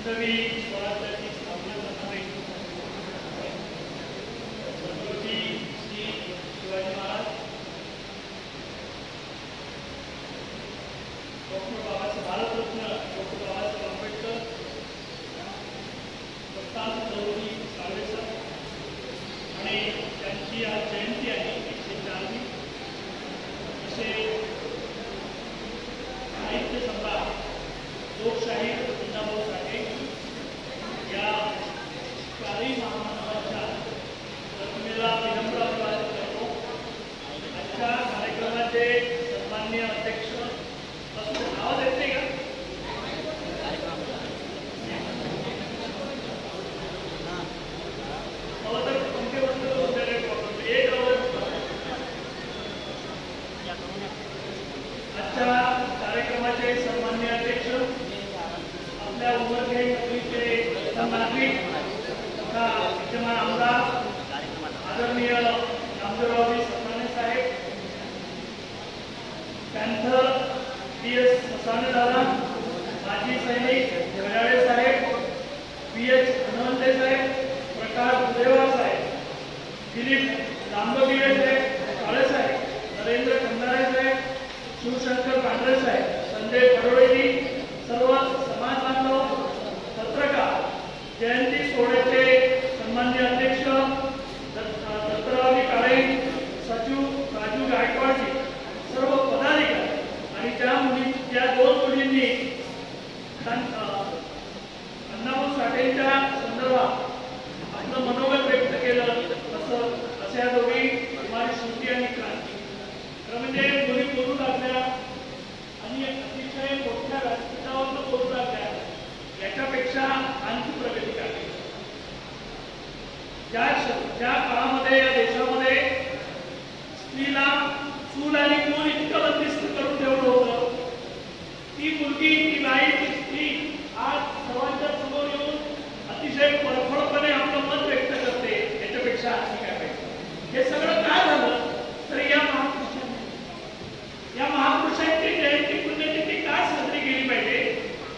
हिंदवी स्वराज्याची स्थापना करणारे छत्रपती श्री शिवाजी महाराज, डॉक्टर बाबासाहेब भारतरत्न डॉक्टर बाबासाहेब आंबेडकर, दत्तात्रय चौधरी साळवेसर आणि त्यांची आज जयंती आहे 104वी. असे साहित्य सम्राट लोकशाहीर अण्णाभाऊ साठे या चारही महामानवांच्या प्रतिमेला विनम्र अभिवादन करतो. आजच्या कार्यक्रमाचे सन्माननीय अध्यक्ष आवाज येते का? आजच्या कार्यक्रमाचे सन्माननीय अध्यक्ष, आपल्या उमरखेड नगरीचे नागरिक तथा विद्यमान आमदार आदरणीय नामदेवरावजी ससाणे साहेब, पॅन्थर PS ससाणे दादा, माजी सैनिक घड्याळे साहेब, PH हनुमंते साहेब, प्रकाश बुदेवा साहेब, दिलीप लांबगिरे साहेब, काळे साहेब, नरेंद्र खंडारे साहेब, शिवशंकर पांढरे साहेब, संजय फडोळेजी, सर्व समाज बांधव, पत्रकार, जयंती सोहळ्याचे सन्माननीय अध्यक्ष दत्तरावजी काळे, सचिव राजू गायकवाडजी, सर्व पदाधिकारी आणि त्या दोन मुलींनी अण्णाभाऊ साठेंच्या संदर्भात आपलं मनोगत व्यक्त केलं. अशा दोघी कुमारी श्रुती आणि क्रांती खरं म्हणजे मुली बोलू लागल्या आणि अतिशय मोठ्या व्यासपीठावर बोलू लागल्या, याच्यापेक्षा आणखी प्रगती करावी. ज्या काळामध्ये या देशामध्ये स्त्रीला चूल आणि मूल इतकं बंदिस्त करून ठेवलं होतं, ती मुलगी, ती बाई, ती स्त्री आज सर्वांच्या समोर येऊन अतिशय परखडपणे आपलं मत व्यक्त करते. याच्यापेक्षा आणखी काय पाहिजे? हे सगळं काय झालं तर या महापुरुषांची जयंती पुण्यतिथी काय साजरी केली पाहिजे?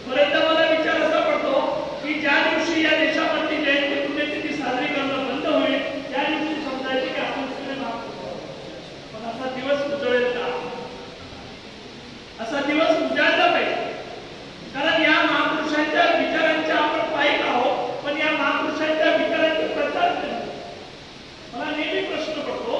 बरेचदा मला विचार असा पडतो की ज्या दिवशी या देशामधली जयंती पुण्यतिथी साजरी करणं बंद होईल त्या दिवशी समजायचे की आपण सगळे महापुरुष. पण असा दिवस उजळेल का? असा दिवस उजाळला पाहिजे, कारण या महापुरुषांच्या विचारांच्या आपण पायीक आहोत, पण या महापुरुषांच्या विचारांचा प्रचार केला. मला नेहमी प्रश्न पडतो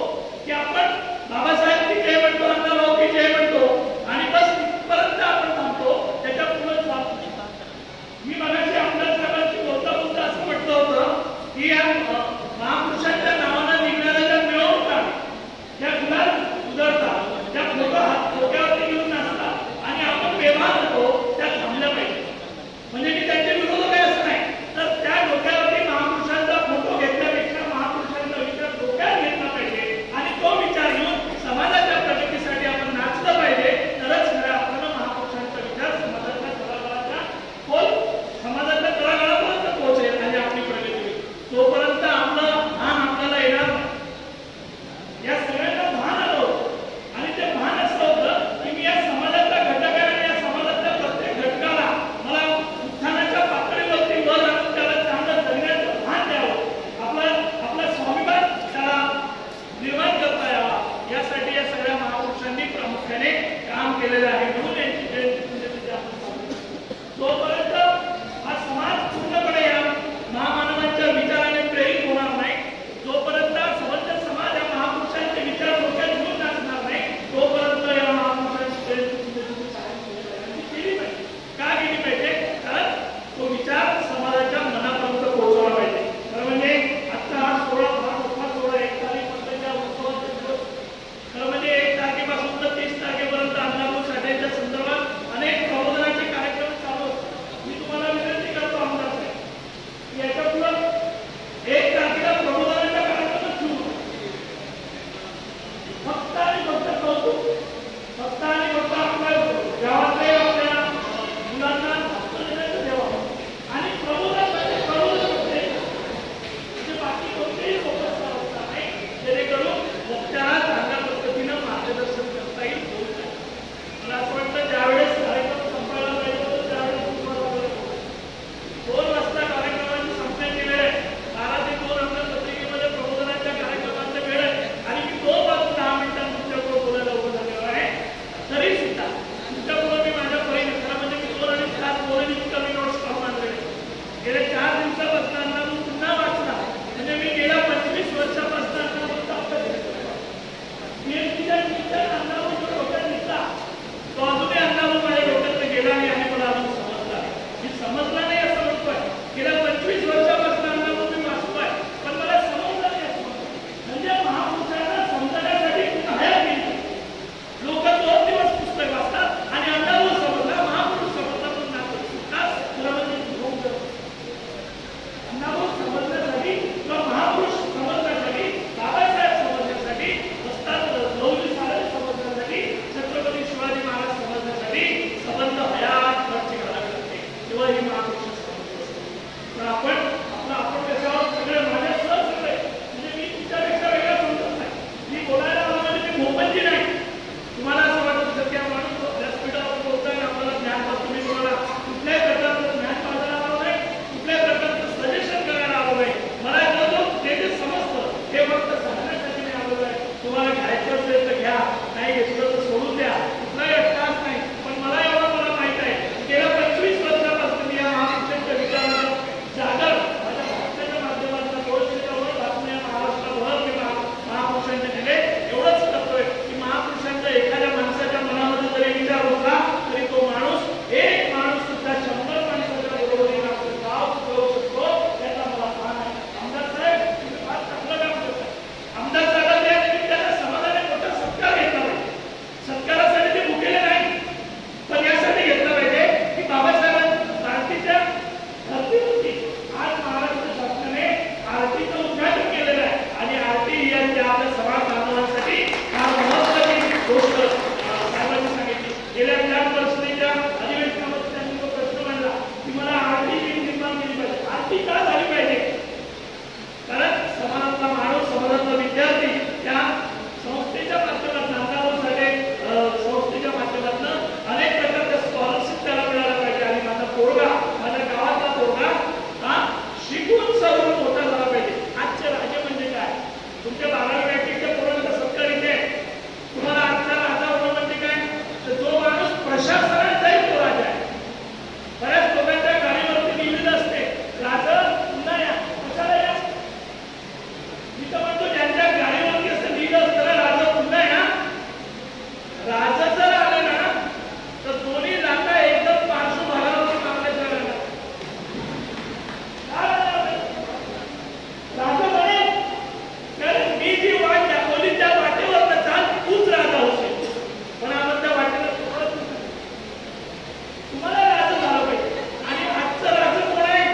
तुम्हाला राजा झालं पाहिजे. आणि आजचं राजा कोण आहे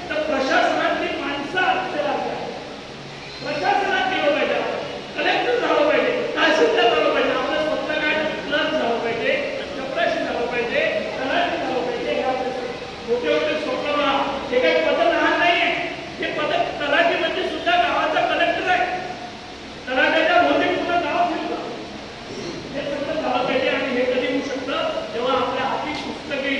तर प्रशासनातली माणसं आजचे राजा आहे. प्रशासनात गेलं पाहिजे, कलेक्टर झालं पाहिजे, तहसीलदार झालं पाहिजे, आपलं स्वतः काय क्लर्क झालं पाहिजे, चपराशी झालं पाहिजे, तलाठी झालं पाहिजे. हे आपले मोठे मोठे स्वप्न बघा. हे काही पद लहान नाहीये. हे पद तलाठी म्हणजे सुद्धा गावाचा कलेक्टर आहे. तलाट्याच्या भोवती पूर्ण गाव फिरतं. हे सगळं झालं पाहिजे. आणि हे कधी होऊ शकतं जेव्हा आपल्या हाती पुस्तके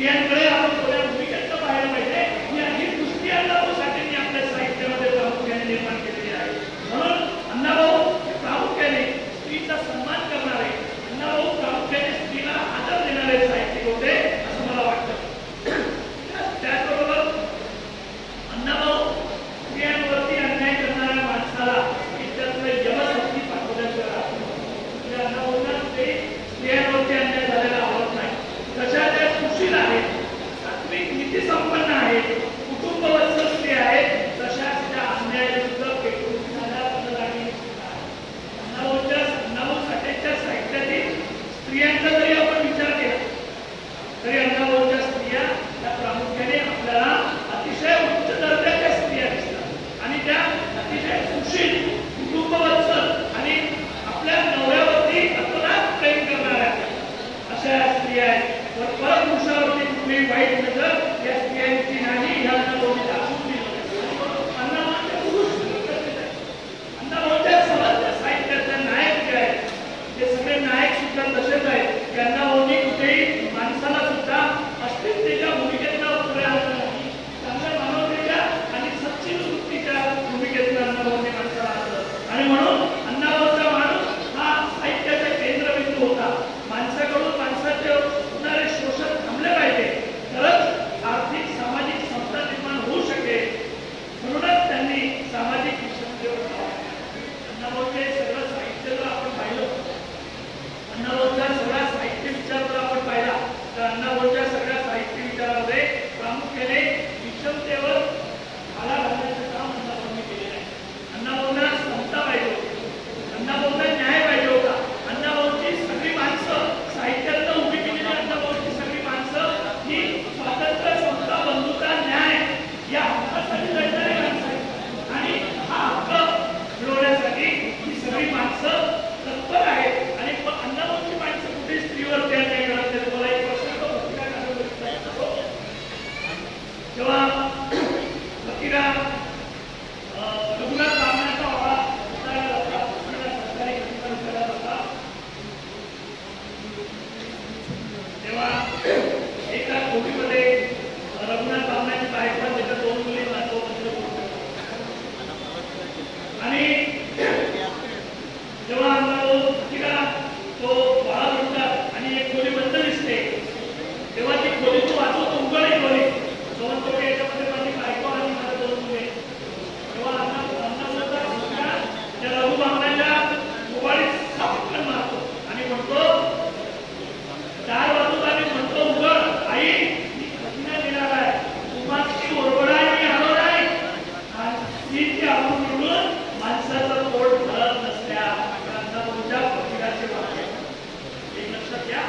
स्त्रियांकडे आपण थोड्या भूमिकेत पाहायला पाहिजे. ही दृष्टी अण्णाभाऊ साठेंनी आपल्या साहित्यामध्ये प्रामुख्याने निर्माण केलेली आहे. म्हणून अण्णाभाऊ प्रामुख्याने स्त्रीचा सन्मान करणारे, अण्णाभाऊ प्रामुख्याने स्त्रीला आदर देणारे साहित्यिक होते असं मला वाटतं. त्याचबरोबर अण्णाभाऊ स्त्रियांवरती अन्याय करणाऱ्या माणसाला त्यातलं यमशक्ती पाठवल्याशिवाय अण्णाभाऊंना ते स्त्रियांवरती अन्याय झालेला आवडत नाही. तशा त्या सुशील आहेत, सात्विक नीती संपन्न आहेत, कुटुंबवत्सल स्त्री आहेत, तशाच त्या अन्यायाविरुद्ध पेटून अण्णाभाऊ साठेंच्या साहित्यातील स्त्रियांचा जरी आपण विचार केला तरी अण्णाभाऊच्या स्त्रिया त्या प्रामुख्याने आपल्याला अतिशय उच्च दर्जाच्या स्त्रिया दिसतात आणि त्या अतिशय सुशील, कुटुंबवत्सल आणि आपल्या नवऱ्यावरती अतोनात प्रेम करणाऱ्या अशा स्त्रिया आहेत. परपुरुषावरती कुठलीही वाईट नजर या स्त्रियांची नाही ह्या अण्णाभाऊंनी दाखवून दिलं. अण्णाभाऊंच्या पुरुष अण्णाभाऊंच्या समाज साहित्यातले नायक जे आहेत ते सगळे नायक सुद्धा तसेच आहेत. अण्णाभाऊंनी कुठेही माणसाला सुद्धा अस्मितेच्या भूमिकेतनं पुढे आणलं नाही, चांगल्या मानवतेच्या आणि सच्ची वृत्तीच्या भूमिकेतनं अण्णाभाऊंनी माणसाला आणलं आणि म्हणून अण्णाभाऊचा माणूस हा साहित्याचा केंद्रबिंदू होता. माणसाकडून माणसाचे होणारे शोषण थांबले पाहिजे, तरच आर्थिक सामाजिक समता निर्माण होऊ शकेल. म्हणूनच त्यांनी सामाजिक विषमतेवर अण्णाभाऊचे सगळं साहित्य जर आपण पाहिलं, अण्णाभाऊचा सगळा साहित्य विचार जर आपण पाहिला तर अण्णाभाऊच्या सगळ्या साहित्य विचारामध्ये प्रामुख्याने विषमतेवर आळा घालण्याचं काम अण्णाभाऊंनी केलेलं आहे. अण्णाभाऊंना समता पाहिजे होती, अण्णाभाऊंना न्याय पाहिजे होता. अण्णाभाऊची सगळी माणसं साहित्यातनं उभी केलेली अण्णाभाऊची सगळी माणसं ही स्वातंत्र्य, समता, बंधुता, न्याय या हक्कासाठी लढणारी माणसं आहेत आणि हा हक्क मिळवण्यासाठी ही सगळी माणसं तत्पर आहेत. आणि अण्णाभाऊची माणसं कुठे स्त्रीवरती अन्याय करत नाही. मला एक प्रश्न जेव्हा फकीरा रघुनाथ बामणाचा वाडा उतारला होता, सरकारी केला होता, तेव्हा एका खोलीमध्ये रघुनाथ बामणाची बायको त्याच्या 2 मुली आणि जेव्हा अण्णाभाऊ फकीरा तो वाडा म्हणतात आणि एक खोली बंद दिसते तेव्हा ती खोली तो वाचवतो, उघड खोली तो म्हणतो की याच्यामध्ये माझी बायको आणि माझ्या 2 मुले. तेव्हा अण्णाभाऊचा त्या रघु बामणाच्या मोबाईत सापटकन मारतो आणि म्हणतो, दार वाजवतो आणि म्हणतो, उघड आई, मी खजिना देणार आहे, तुम्हाला ओरबडा मी आलो नाही. ती आपण म्हणून माणसाचं पोट भरत नसल्या अण्णाभाऊच्या फकीराचे वाक्य एक लक्षात घ्या.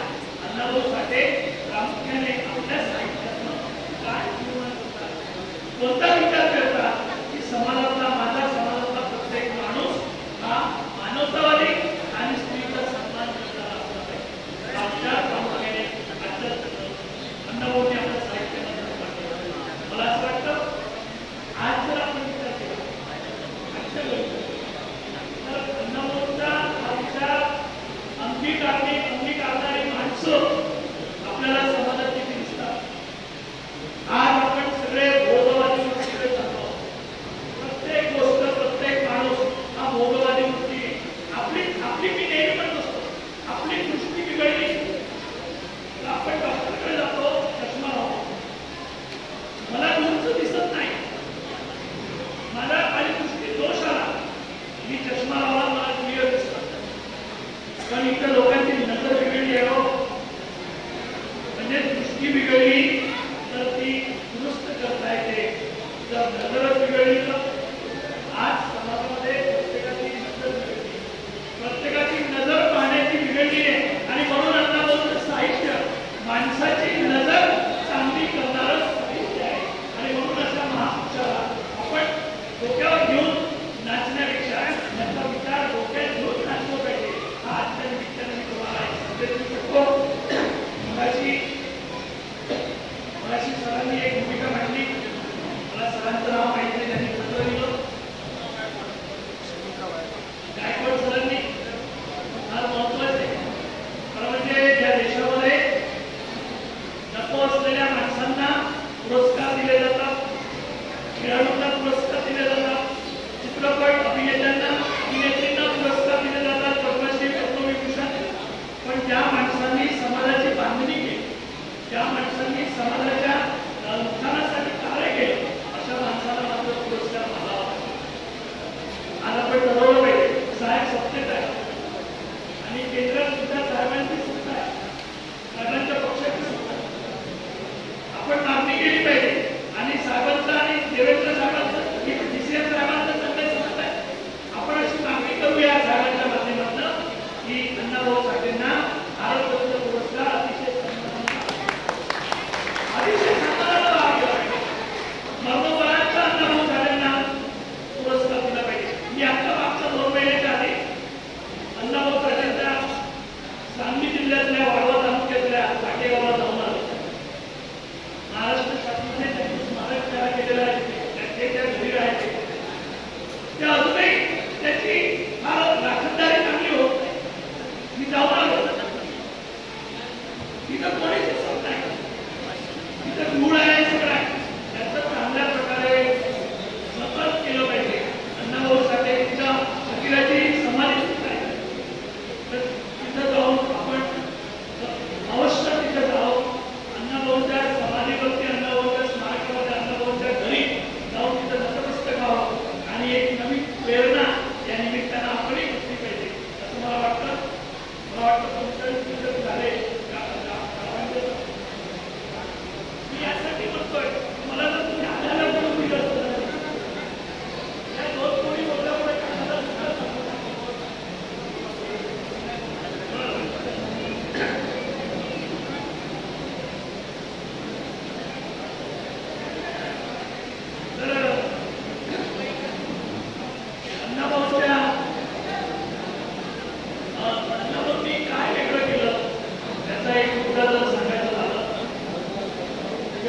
अण्णाभाऊ साठे प्रामुख्याने आपल्या साहित्यातून काय निर्माण करतात, कोणता विचार करतात की समाजातला, माझा समाजातला प्रत्येक माणूस हा मानवतावादी आणि स्त्रीचा सन्मान करणारा असला पाहिजे. हा विचार प्रामुख्याने अण्णाभाऊंनी आपल्या साहित्यामध्ये निर्माण केला. मला असं वाटतं आज जर आपण विचार केला आजच्या वेळी तर अण्णाभाऊंचा हा विचार अंगीकारणारी माणसं आपल्याला समाजात किती दिसतात. आज आपण सगळे भोगवादी वृत्तीकडे जातो. प्रत्येक गोष्ट, प्रत्येक माणूस हा भोगवादी वृत्ती आपली मी नेहमी म्हणत असतो, आपली दृष्टी बिघडली तर आपण डॉक्टरकडे जातो, चष्मा लावतो. मला दूरचं दिसत नाही, माझी दृष्टी दोष आला, मी चष्मा लावला, मला क्लिअर दिसतं. पण इतर लोकांची नजर बिघडली आहे, म्हणजे दृष्टी बिघडली तर ती दुरुस्त करता येते. जर नजरच बिघडली तर आज समाजामध्ये प्रत्येकाची नजर बिघडली, प्रत्येकाची नजर पाहण्याची बिघडली आहे आणि म्हणून अण्णाभाऊंचं साहित्य माणसाची नजर चांगली करणारं साहित्य आहे. आणि म्हणून अशा महापुरुषाला आपण डोक्यावर घेऊन नाचण्यापेक्षा त्याचा विचार डोक्यात घेऊन नाचलं पाहिजे. हा आजच्या निमित्ताने मी तुम्हाला एक संदेश देऊ शकतो. मगाशी सरांनी एक भूमिका मांडली, मला सरांचं नाव माहिती नाही, त्यांनी पत्र दिलं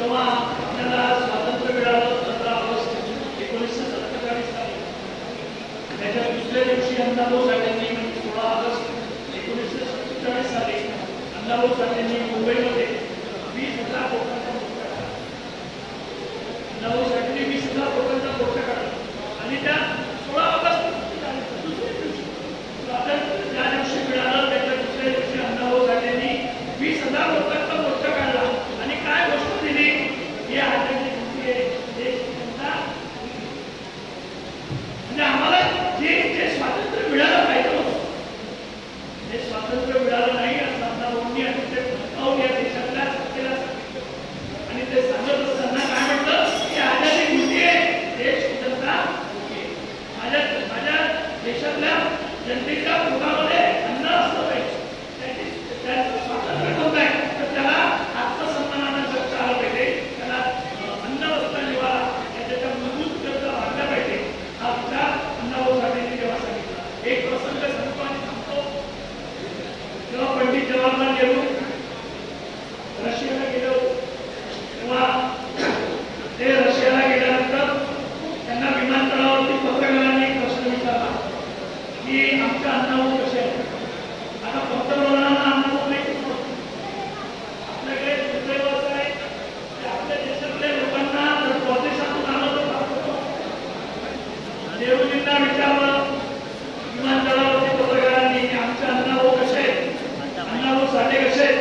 जेव्हा आपल्याला स्वातंत्र्य मिळालं 15 ऑगस्ट 1947 साली, त्याच्या दुसऱ्या दिवशी अण्णाभाऊ साठेंनी म्हणजे 16 ऑगस्ट 1947 साली अण्णाभाऊ साठेंनी मुंबईमध्ये 20,000 लोकांचा मोर्चा काढला. अण्णाभाऊ साठेंनी 20,000 लोकांचा मोर्चा काढला आणि त्या 16 ऑगस्ट दुसऱ्या दिवशी स्वातंत्र्य ज्या दिवशी मिळालं त्याच्या दुसऱ्या दिवशी अण्णाभाऊ साठेंनी 20,000 लोकांचा मोर्चा काढला आणि काय गोष्ट दिली हे आजची देश म्हणजे आम्हाला जे स्वातंत्र्य मिळालं पाहिजे ते स्वातंत्र्य मिळालं नाही असं अण्णाभाऊंनी आणि ते भडकावून या देशातल्या सत्तेला सांगितलं आणि ते सांगत असताना काय म्हटलं की आजादी कुठे आहे, देश जनता कुठे आहे. माझ्या देशातल्या जनतेच्या पोटामध्ये अन्न असलं पाहिजे, त्याचं स्वातंत्र्य होत आहे तर त्याला आत्मसन्मानानं जगता आलं पाहिजे, त्याला अन्न वस्त्र निवारा त्याच्या मूलभूत गरजा भागल्या पाहिजे हा विचार अण्णाभाऊ साठेंनी तेव्हा सांगितला. एक प्रसंग सांगतो आणि सांगतो. जेव्हा पंडित जवाहरलाल नेहरू रशियाला गेले होते तेव्हा ते रशियाला गेल्यानंतर त्यांना विमानतळावरती पत्रकारांनी एक प्रश्न विचारला की आमच्या अण्णाभाऊ कसे आहेत. आता पंतप्रधानांना अण्णाभाऊ माहिती आपल्याकडे दुर्दैव असं आहे की आपल्या देशातल्या लोकांना जर परदेशातून आलं तर दाखवतो. नेहरूजींना विचारलं विमानतळावरती पत्रकारांनी की आमच्या अण्णाभाऊ कसे आहेत, अण्णाभाऊ साठे कसे आहेत.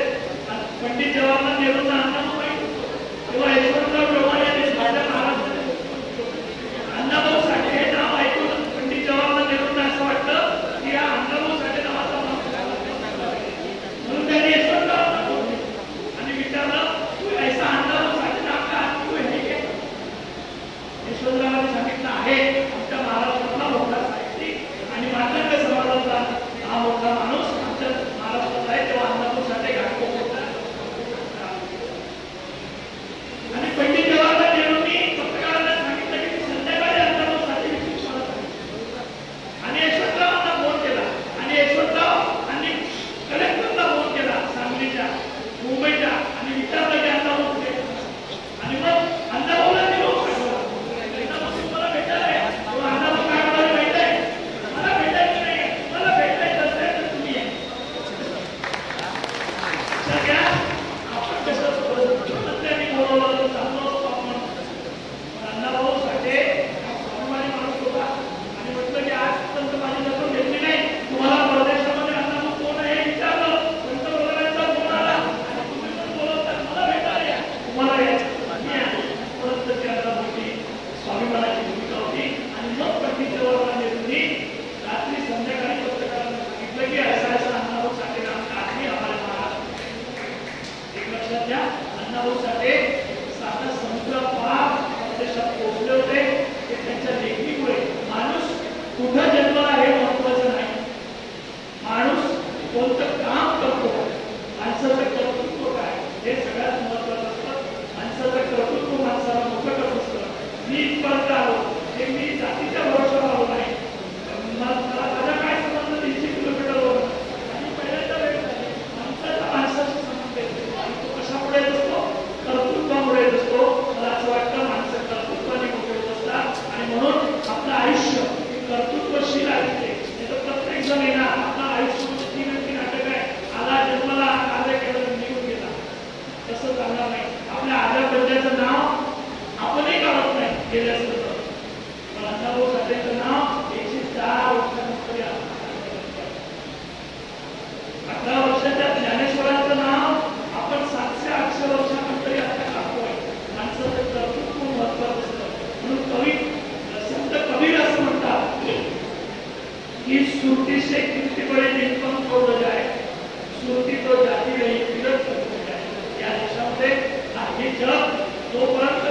पंडित जवाहरलाल नेहरूंना अण्णाभाऊ माहिती तेव्हा यशवंतराव चव्हाण यांनी माझ्या महाराष्ट्रात अण्णाभाऊ साठे हे नाव ऐकून पंडित जवाहरलाल नेहरूंना असं वाटलं की या अण्णाभाऊ साठे नावाचा म्हणून त्यांनी यशवंतराव आणि विचारलं तू ऐसा अण्णाभाऊ साठे नाव का तू हे घे. यशवंतरावांनी सांगितलं आहे आमच्या महाराष्ट्रातला मोठा साहित्यिक आणि मार्तंड समाजाचा हा मोठा माणूस आमच्या महाराष्ट्रात आहे तेव्हा अण्णाभाऊ साठे घाटको आणि पंडित जवाहरलाल नेहरूंनी पत्रकारांना सांगितलं की संध्याकाळी अण्णाभाऊ साठे आणि यशवंतरावांना फोन केला आणि यशवंतरावांनी कलेक्टरला फोन केला सांगलीच्या मुंबईच्या आणि विचारलं की अण्णाभाऊ कुठे आणि मग अण्णाभाऊला निरोप पाठवला. मला भेटायला आहे अण्णाभाऊ काय म्हणाले माहिती आहे मला भेटायचं नाही मला भेटायचं असेल तर तुम्ही या. सगळ्या आपण कसं तंत्रज्ञानी बोलवलं तर चाललो असतो आपण. अण्णाभाऊ साठे स्वाभिमानी माणूस होता आणि म्हटलं की आजपर्यंत माझी दखल घेतली नाही. तुम्हाला परदेशामध्ये अण्णाभाऊ कोण आहे विचारलं पंतप्रधानांचा फोन आला आणि तुम्ही पण बोलवता मला भेटायला या तुम्हाला परत त्याची अण्णाभाऊची स्वाभिमानाची भूमिका होती. आणि मग पंडित जवाहरलाल नेहरूंनी रात्री संध्याकाळी पत्रकारांना सांगितलं की असा असा अण्णाभाऊ साठे नाम आदमी हमारे महाराष्ट्र. एक लक्षात घ्या अण्णाभाऊ साठे साधा समुद्र पार देशात पोहोचले होते ते त्यांच्या लेखणीमुळे. माणूस कुठं जन्मला हे महत्वाचं नाही, माणूस कोणतं काम करतो माणसाचं कर्तृत्व काय हे सगळ्यात महत्वाचं असतं. माणसाचं कर्तृत्व माणसाला मोठं करत असतं. मी इथपर्यंत आलो हे मी जातीच्या भरोशावर आलो नाही. मला माझा काय संबंध 300 किलोमीटरवर आणि पहिल्यांदा वेळ झाली माणसाचा माणसाशी संबंध येतो आणि तो कशामुळे येत असतो कर्तृत्वामुळे येत असतो. मला असं वाटतं माणसं कर्तृत्वाने मोठे होत असतात आणि म्हणून आपलं आयुष्य कर्तृत्वशील आयुष्य त्याचं प्रत्येक जण येणार. आपलं आयुष्य 3 नाटक आहे. आला जन्मला कार्य केलं निघून गेला तसं चालणार नाही. आपल्या आल्या पंजाचं नाव आपणही काढत नाही गेले असतं तर. पण अण्णाभाऊ साठेंचं नाव 104 वर्षानंतर 18 वर्षाच्या ज्ञानेश्वरांचं नाव आपण 708 वर्षानंतर आता काढतोय. माणसाचं कर्तृत्व महत्वाचं असतं. म्हणून संत कबीर असं म्हणतात की सुरती से कीर्ती बड़े दिन पण छोड़ जाए सुरती तो जाती रही फिरत करतो जाए. या देशामध्ये हे जग तोपर्यंत